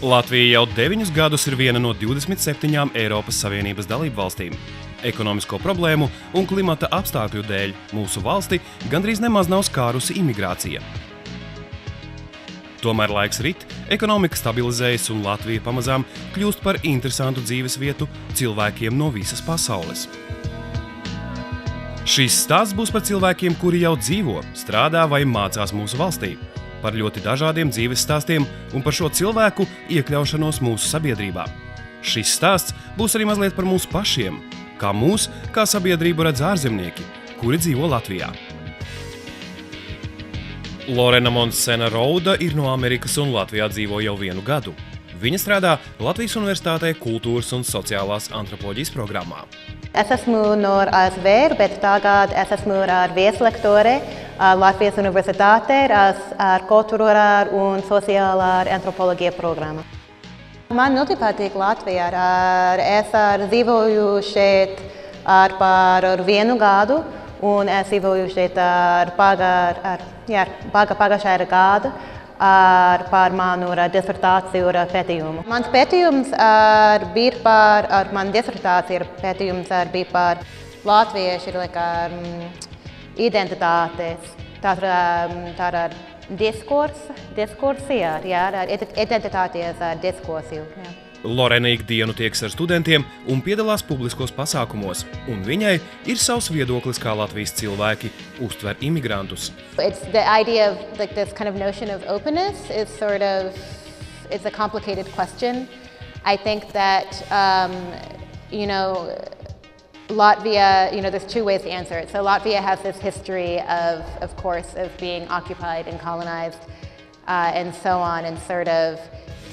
Latvija jau 9 gadus ir viena no 27 Eiropas Savienības dalību valstīm. Ekonomisko problēmu un klimata apstākļu dēļ mūsu valsti gandrīz nemaz nav skārusi imigrācija. Tomēr laiks rit, ekonomika stabilizējas un Latvija pamazām kļūst par interesantu dzīves vietu cilvēkiem no visas pasaules. Šīs stāsts būs par cilvēkiem, kuri jau dzīvo, strādā vai mācās mūsu valstī, par ļoti dažādiem dzīves stāstiem un par šo cilvēku iekļaušanos mūsu sabiedrībā. Šis stāsts būs arī mazliet par mūsu pašiem, kā mūs, kā sabiedrību redz ārzemnieki, kuri dzīvo Latvijā. Lorena Rauda ir no Amerikas un Latvijā dzīvo jau 1 gadu. Viņa strādā Latvijas Universitātē kultūras un sociālās antropoloģijas programmā. Es esmu no ASV, bet tagad es esmu ar vieslektore Latvijas Universitātē ar kultūrā un sociālā antropoloģija programma. Man ļoti patīk Latvijā. Es dzīvoju šeit par 1 gadu, un es dzīvoju šeit pagājušajā gadu par manu disertāciju pētījumu. Mans pētījums bija par latviešu identitātes, tāda diskursija, identitātes diskursiju. Lorena ikdienu tieks ar studentiem un piedalās publiskos pasākumos, un viņai ir savs viedoklis, kā Latvijas cilvēki uztver imigrantus. The idea of this kind of notion of openness is it's a complicated question. I think that Latvia, there's 2 ways to answer it. So Latvia has this history of course, of being occupied and colonized and so on, and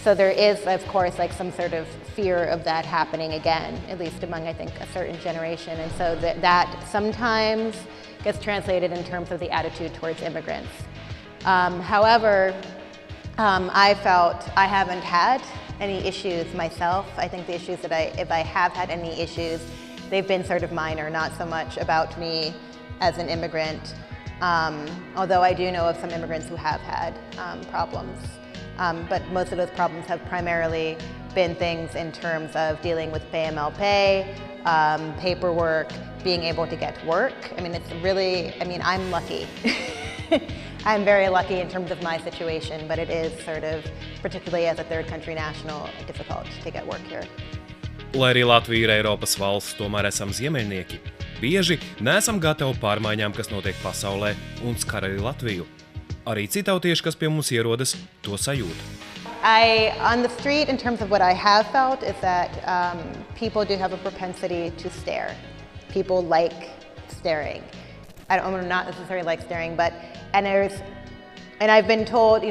so there is, of course, some sort of fear of that happening again, at least among, I think, a certain generation. And so that sometimes gets translated in terms of the attitude towards immigrants. However, I felt I haven't had any issues myself. I think the issues if I have had any issues, they've been sort of minor, not so much about me as an immigrant, although I do know of some immigrants who have had problems. But most of those problems have primarily been things in terms of dealing with PMLP, paperwork, being able to get work. I'm lucky. I'm very lucky in terms of my situation, but it is particularly as a third country national, difficult to get work here. Lai arī Latvija ir Eiropas valsts, tomēr esam ziemeļnieki. Bieži neesam gatavi pārmaiņām, kas notiek pasaulē un skar arī Latviju. Arī cittautieši, kas pie mums ierodas, to sajūt. On the street, in terms of what I have felt, is that people do have a propensity to stare. People like staring. I'm not necessarily like staring, and I've been told,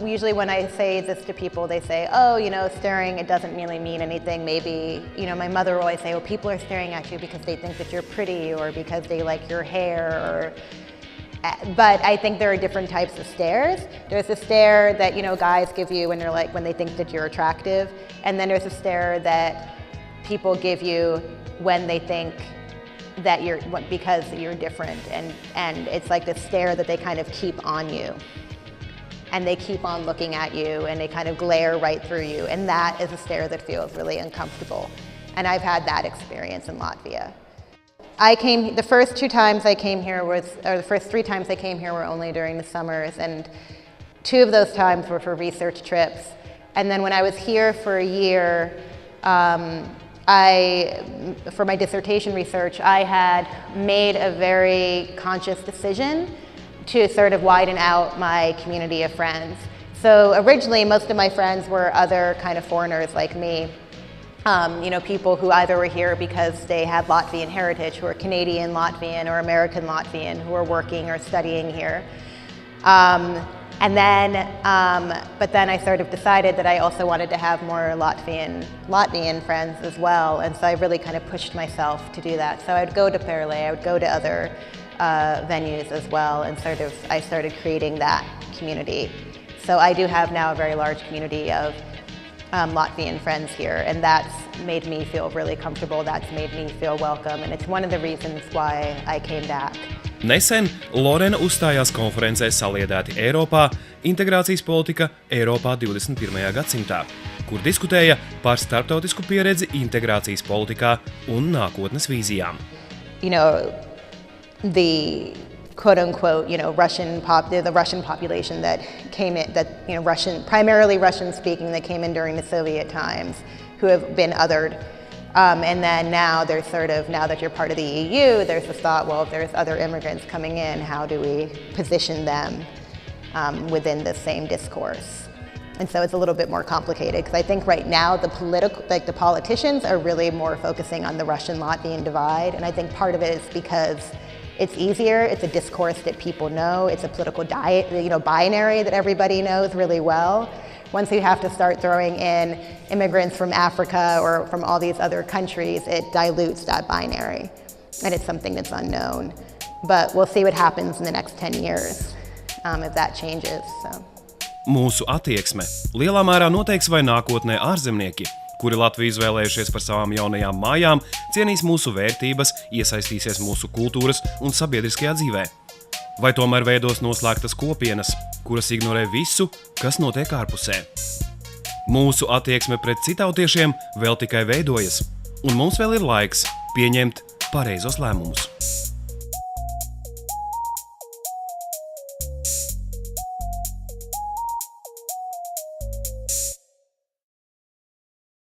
usually when I say this to people, they say, oh, staring, it doesn't really mean anything. Maybe, my mother will always say, well, people are staring at you because they think that you're pretty or because they like your hair But I think there are different types of stares. There's a stare that guys give you when they think that you're attractive, and then there's a stare that people give you when they think that because you're different, and it's like this stare that they kind of keep on you, and they keep on looking at you, and they kind of glare right through you, and that is a stare that feels really uncomfortable. And I've had that experience in Latvia. The first 3 times I came here were only during the summers, and 2 of those times were for research trips. And then when I was here for a year, for my dissertation research, I had made a very conscious decision to sort of widen out my community of friends. So originally, most of my friends were other kind of foreigners like me. People who either were here because they had Latvian heritage, who are Canadian Latvian or American Latvian, who are working or studying here. But then I sort of decided that I also wanted to have more Latvian friends as well, and so I really kind of pushed myself to do that. So I would go to Perle, I would go to other venues as well, and I started creating that community. So I do have now a very large community of Latvian friends here, and that's made me feel really comfortable, that's made me feel welcome, and it's one of the reasons why I came back. Nesen Lorena uzstājās konferencē Saliedēti Eiropā – integrācijas politika Eiropā 21. gadsimtā, kur diskutēja par starptautisku pieredzi integrācijas politikā un nākotnes vīzijām. The quote-unquote, the Russian population that came in, primarily Russian-speaking, that came in during the Soviet times, who have been othered. And then now there's now that you're part of the EU, there's this thought, well, if there's other immigrants coming in, how do we position them within the same discourse? And so it's a little bit more complicated, because I think right now the politicians are really more focusing on the Russian-Latvian divide, and I think part of it is because it's easier, it's a discourse that people know, it's a political binary that everybody knows really well. Once you have to start throwing in immigrants from Africa or from all these other countries, it dilutes that binary, and it's something that's unknown. But we'll see what happens in the next 10 years, if that changes. So. Mūsu attieksme lielā mērā noteiks, vai nākotnē ārzemnieki, kuri Latviju izvēlējušies par savām jaunajām mājām, cienīs mūsu vērtības, iesaistīsies mūsu kultūras un sabiedriskajā dzīvē. Vai tomēr veidos noslēgtas kopienas, kuras ignorē visu, kas notiek ārpusē. Mūsu attieksme pret citautiešiem vēl tikai veidojas, un mums vēl ir laiks pieņemt pareizos lēmumus.